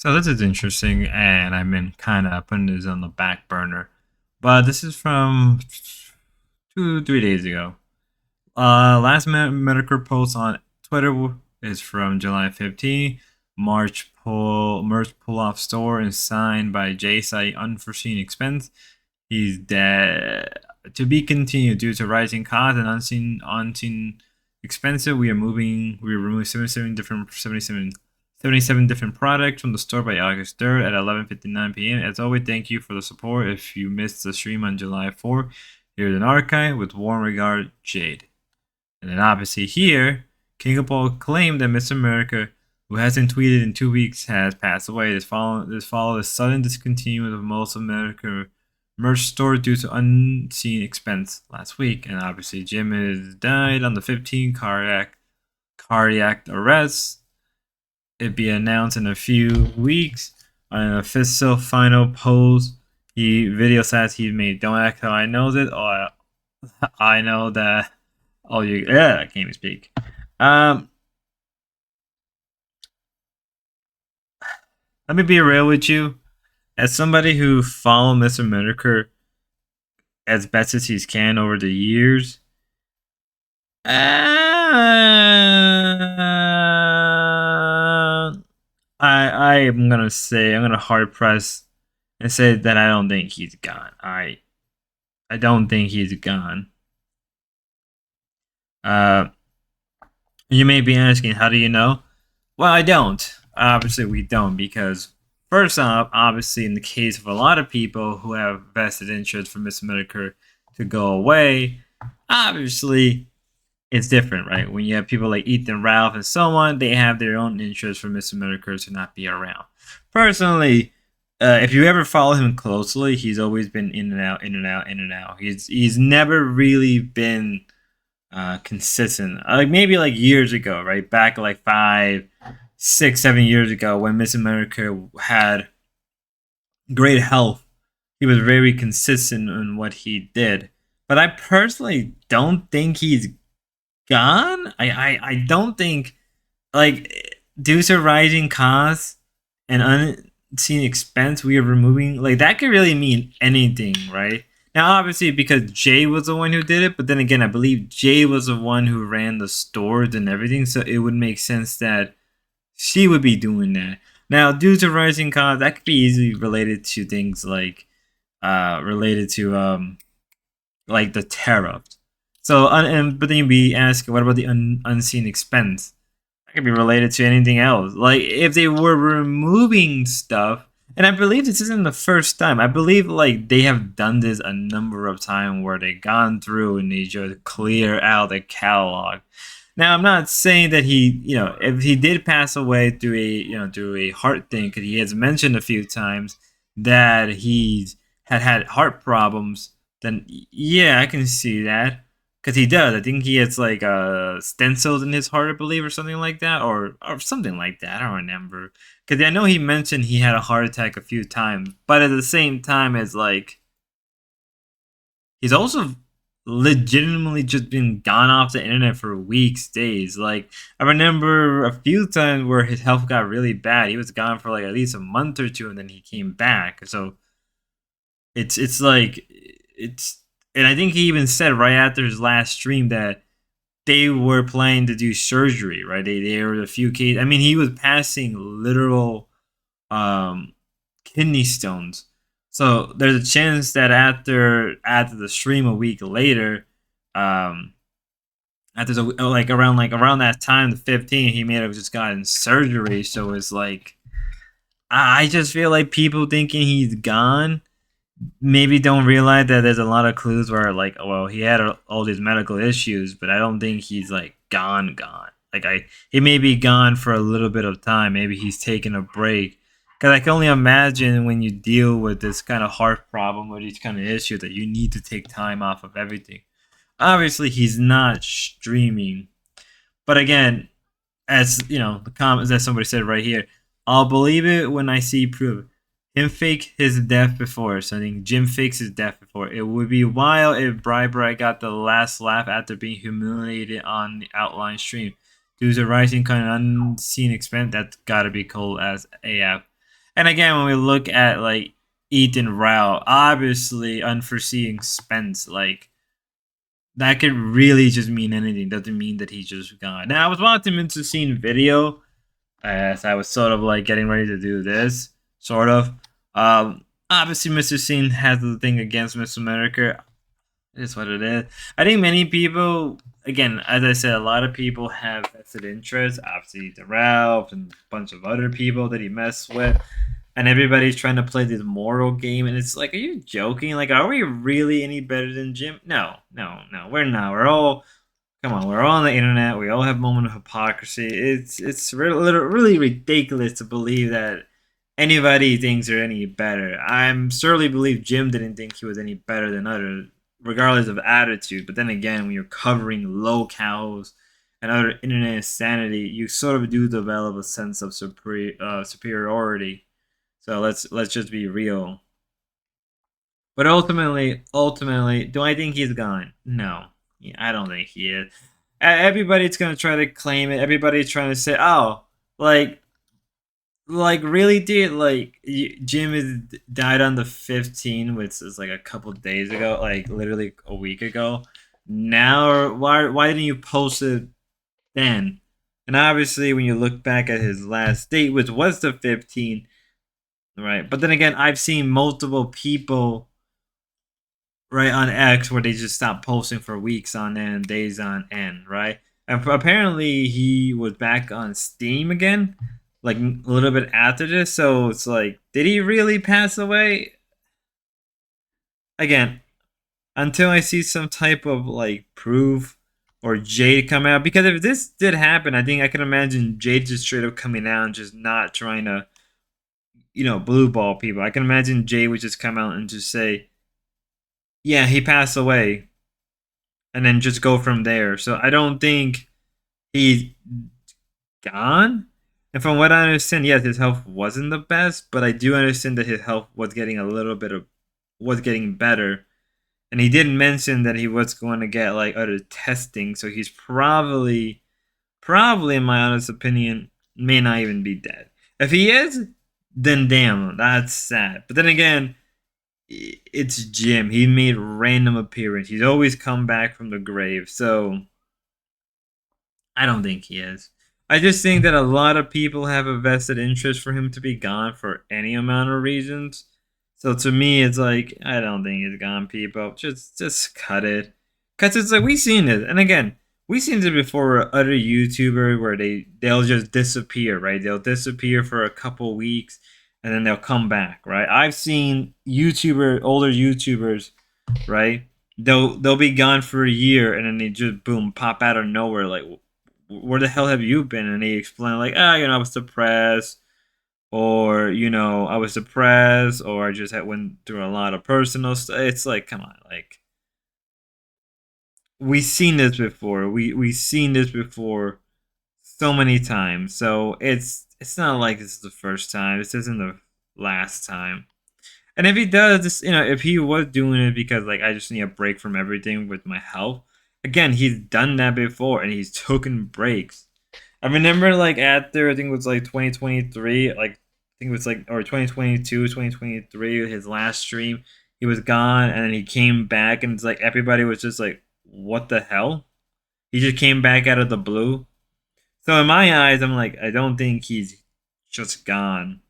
So this is interesting, and I've been kind of putting this on the back burner. But this is from 3 days ago. Last minute Medicare post on Twitter is from July 15th. Merch pull off store and signed by Jay Site unforeseen expense. He's dead. To be continued due to rising costs and unseen expensive. We are removing 77 different products from the store by August 3rd at 11:59 p.m. As always, thank you for the support. If you missed the stream on July 4th, here's an archive with warm regard, Jade. And then obviously here, King of Ball claimed that Miss America, who hasn't tweeted in 2 weeks, has passed away. This followed a sudden discontinuance of most America merch store due to unseen expense last week. And obviously Jim has died on the 15th cardiac arrest. It be announced in a few weeks on an official final post. Video says he made "Don't act how I knows it." Oh, I know that. Oh, I can't even speak. Let me be real with you. As somebody who followed Mr. Medicare as best as he can over the years, I am gonna hard press and say that I don't think he's gone. I don't think he's gone. You may be asking, how do you know? Well, I don't. Obviously, we don't, because first off, obviously, in the case of a lot of people who have vested interest for Mr. Medicare to go away, obviously, it's different, right? When you have people like Ethan Ralph and so on, they have their own interest for Mr. Medicare to not be around. Personally, if you ever follow him closely, he's always been in and out, in and out, in and out. He's never really been consistent. Like maybe like years ago, right? Back like 5, 6, 7 years ago when Miss America had great health, he was very consistent in what he did. But I personally don't think he's gone. I don't think, like, due to rising costs and unseen expense we are removing, like, that could really mean anything, right? Now, obviously, because Jay was the one who did it, but then again, I believe Jay was the one who ran the stores and everything, so it would make sense that she would be doing that. Now, due to rising costs, that could be easily related to things like, related to, like the tariffs. So, but then you'd be asking, what about the unseen expense? That could be related to anything else. Like, if they were removing stuff, and I believe this isn't the first time. I believe, like, they have done this a number of times where they've gone through and they just clear out the catalog. Now, I'm not saying that he, if he did pass away through a heart thing, because he has mentioned a few times that he's had heart problems, then yeah, I can see that. Because he does. I think he has like stencils in his heart, I believe, or something like that, or something like that. I don't remember. Because I know he mentioned he had a heart attack a few times, but at the same time, it's like he's also legitimately just been gone off the internet for weeks, days. Like, I remember a few times where his health got really bad. He was gone for like at least a month or two, and then he came back. So it's like it's, and I think he even said right after his last stream that they were planning to do surgery, right? They were a few cases. I mean, he was passing literal kidney stones. So there's a chance that after the stream a week later, after around that time, the 15th, he may have just gotten surgery. So it's like, I just feel like people thinking he's gone maybe don't realize that there's a lot of clues where, like, well, he had all these medical issues, but I don't think he's like gone. Like, he may be gone for a little bit of time. Maybe he's taking a break. Because I can only imagine when you deal with this kind of heart problem or these kind of issues that you need to take time off of everything. Obviously, he's not streaming, but again, as you know, the comments that somebody said right here, I'll believe it when I see proof. Him fake his death before, so I think Jim fakes his death before. It would be wild if Bright got the last laugh after being humiliated on the outline stream. Due to rising kind of unseen expense, that's gotta be cold as AF. And again, when we look at like Ethan Rao, obviously unforeseen expense, like that could really just mean anything. Doesn't mean that he just gone. Now I was watching Mr. Scene video as I was sort of like getting ready to do this, sort of. Obviously, Mr. Scene has the thing against Miss America. It is what it is. I think many people, again, as I said, a lot of people have vested interests. Obviously, the Ralph and a bunch of other people that he messed with, and everybody's trying to play this moral game. And it's like, are you joking? Like, are we really any better than Jim? No, no, no, we're not. We're all, come on, we're all on the internet. We all have moment of hypocrisy. It's really ridiculous to believe that anybody thinks they're any better. I'm certainly believe Jim didn't think he was any better than others, regardless of attitude. But then again, when you're covering locales and other internet insanity, you sort of do develop a sense of superiority. So let's just be real. But ultimately, do I think he's gone? No, yeah, I don't think he is. Everybody's gonna try to claim it. Everybody's trying to say, "Oh, like really did like Jim is died on the 15th, which is like a couple days ago, like literally a week ago. Now, why didn't you post it then? And obviously, when you look back at his last date, which was the 15th, right? But then again, I've seen multiple people right on X where they just stopped posting for weeks on end, days on end, right? And apparently, he was back on Steam again like a little bit after this. So it's like, did he really pass away? Again, until I see some type of like proof or Jade come out, because if this did happen, I think I can imagine Jade just straight up coming out and just not trying to, blue ball people. I can imagine Jade would just come out and just say, yeah, he passed away, and then just go from there. So I don't think he's gone. And from what I understand, yes, his health wasn't the best, but I do understand that his health was getting was getting better. And he did mention that he was going to get like other testing, so he's probably in my honest opinion, may not even be dead. If he is, then damn, that's sad. But then again, it's Jim. He made random appearance. He's always come back from the grave, so I don't think he is. I just think that a lot of people have a vested interest for him to be gone for any amount of reasons. So to me, it's like I don't think he's gone. People, just cut it, cause it's like we seen it, and again, we seen it before with other YouTubers where they'll just disappear, right? They'll disappear for a couple weeks, and then they'll come back, right? I've seen older YouTubers, right? They'll be gone for a year, and then they just boom pop out of nowhere, like where the hell have you been? And he explained like, I was depressed, or I was depressed, or I just had went through a lot of personal stuff. It's like, come on, like we seen this before. We seen this before so many times. So it's not like this is the first time. This isn't the last time. And if he does this, if he was doing it because like I just need a break from everything with my health, again, he's done that before and he's taken breaks. I remember like after I think it was like 2023, like I think it was like or 2022, 2023, his last stream, he was gone and then he came back and it's like everybody was just like, what the hell? He just came back out of the blue. So in my eyes, I'm like, I don't think he's just gone.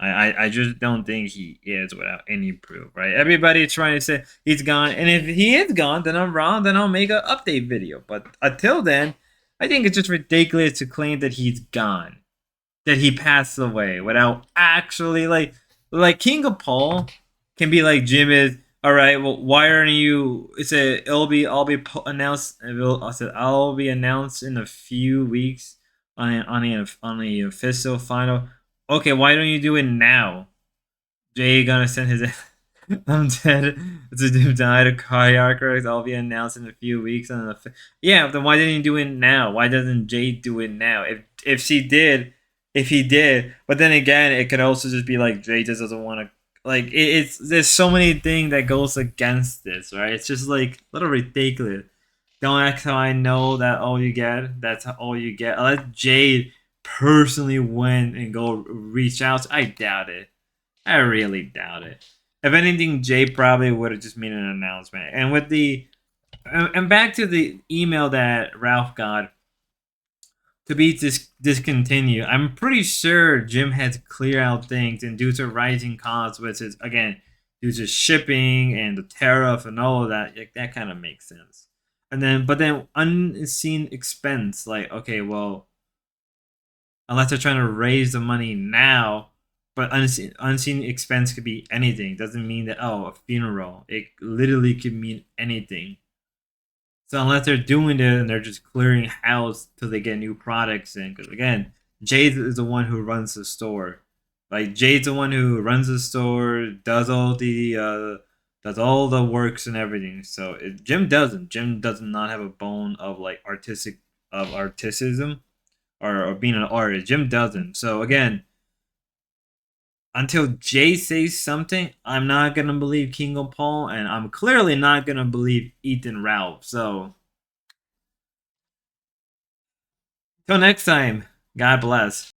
I just don't think he is without any proof, right? Everybody's trying to say he's gone, and if he is gone, then I'm wrong. Then I'll make an update video. But until then, I think it's just ridiculous to claim that he's gone, that he passed away without actually like King of Paul can be like Jim is. All right, well, why aren't you? I'll be announced. I'll be announced in a few weeks on the official final. Okay, why don't you do it now? Jay gonna send his I'm dead. It's a dude died of cardiac arrest. I'll be announced in a few weeks on the yeah, then why didn't he do it now? Why doesn't Jay do it now? If she did, if he did, but then again, it could also just be like Jay just doesn't want to like it's there's so many things that goes against this, right? It's just like a little ridiculous. Don't ask how I know that all you get. That's all you get. I let Jade personally went and go reach out. I doubt it. I really doubt it. If anything, Jay probably would have just made an announcement. And with the and back to the email that Ralph got to be discontinued. I'm pretty sure Jim had to clear out things, and due to rising costs, which is again due to shipping and the tariff and all of that, like, that kind of makes sense. And then, but then unseen expense, like okay, well, unless they're trying to raise the money now, but unseen expense could be anything. Doesn't mean that a funeral. It literally could mean anything. So unless they're doing it and they're just clearing house till they get new products in, because again, Jade is the one who runs the store. Like Jade's the one who runs the store, does all the works and everything. So Jim doesn't. Jim does not have a bone of like artisticism or being an artist. Jim doesn't. So again, until Jay says something, I'm not gonna believe King of Paul, and I'm clearly not gonna believe Ethan Ralph. So till next time, God bless.